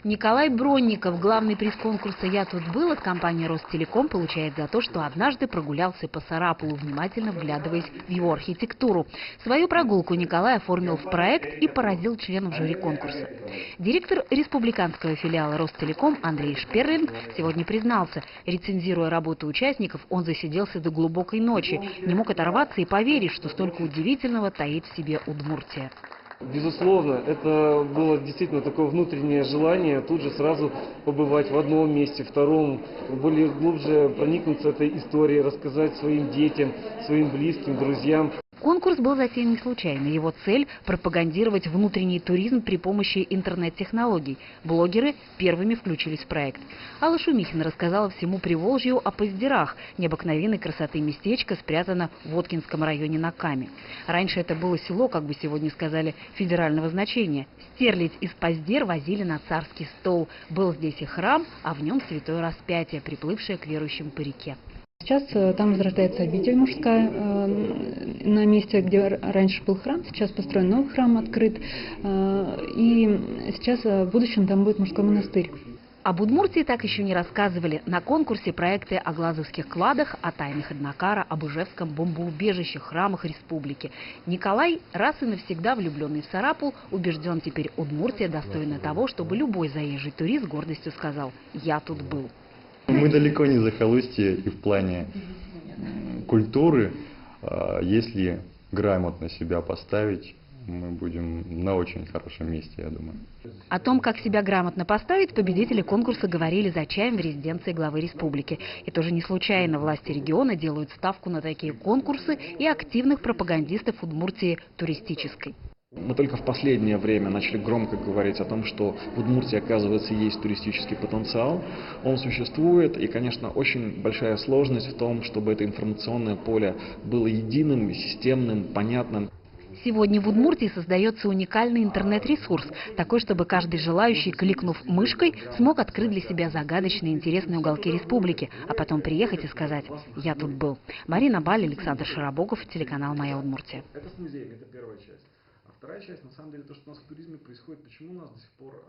Николай Бронников, главный приз конкурса «Я тут был» от компании «Ростелеком», получает за то, что однажды прогулялся по Сарапулу, внимательно вглядываясь в его архитектуру. Свою прогулку Николай оформил в проект и поразил членов жюри конкурса. Директор республиканского филиала «Ростелеком» Андрей Шперлинг сегодня признался, рецензируя работу участников, он засиделся до глубокой ночи, не мог оторваться и поверить, что столько удивительного таит в себе Удмуртия. Безусловно, это было действительно такое внутреннее желание тут же сразу побывать в одном месте, втором, более глубже проникнуться этой историей, рассказать своим детям, своим близким, друзьям. Конкурс был затеян не случайно. Его цель – пропагандировать внутренний туризм при помощи интернет-технологий. Блогеры первыми включились в проект. Алла Шумихина рассказала всему Приволжью о Поздерах. Необыкновенной красоты местечко спрятано в Воткинском районе на Каме. Раньше это было село, как бы сегодня сказали, федерального значения. Стерлядь из Поздер возили на царский стол. Был здесь и храм, а в нем святое распятие, приплывшее к верующим по реке. Сейчас там возрождается обитель мужская, на месте, где раньше был храм, сейчас построен новый храм, открыт, и сейчас в будущем там будет мужской монастырь. Об Удмуртии так еще не рассказывали. На конкурсе проекты о Глазовских кладах, о тайнах Эднокара, об Ижевском бомбоубежище, храмах республики. Николай, раз и навсегда влюбленный в Сарапул, убежден, теперь Удмуртия достойна того, чтобы любой заезжий турист с гордостью сказал: «Я тут был». Мы далеко не захолустье и в плане культуры. Если грамотно себя поставить, мы будем на очень хорошем месте, я думаю. О том, как себя грамотно поставить, победители конкурса говорили за чаем в резиденции главы республики. И тоже не случайно власти региона делают ставку на такие конкурсы и активных пропагандистов Удмуртии туристической. Мы только в последнее время начали громко говорить о том, что в Удмуртии, оказывается, есть туристический потенциал. Он существует, и, конечно, очень большая сложность в том, чтобы это информационное поле было единым, системным, понятным. Сегодня в Удмуртии создается уникальный интернет-ресурс, такой, чтобы каждый желающий, кликнув мышкой, смог открыть для себя загадочные интересные уголки республики, а потом приехать и сказать: «Я тут был». Марина Баль, Александр Широбоков, телеканал «Моя Удмуртия». Это с музеем, это первая часть. А вторая часть, на самом деле, то, что у нас в туризме происходит, почему у нас до сих пор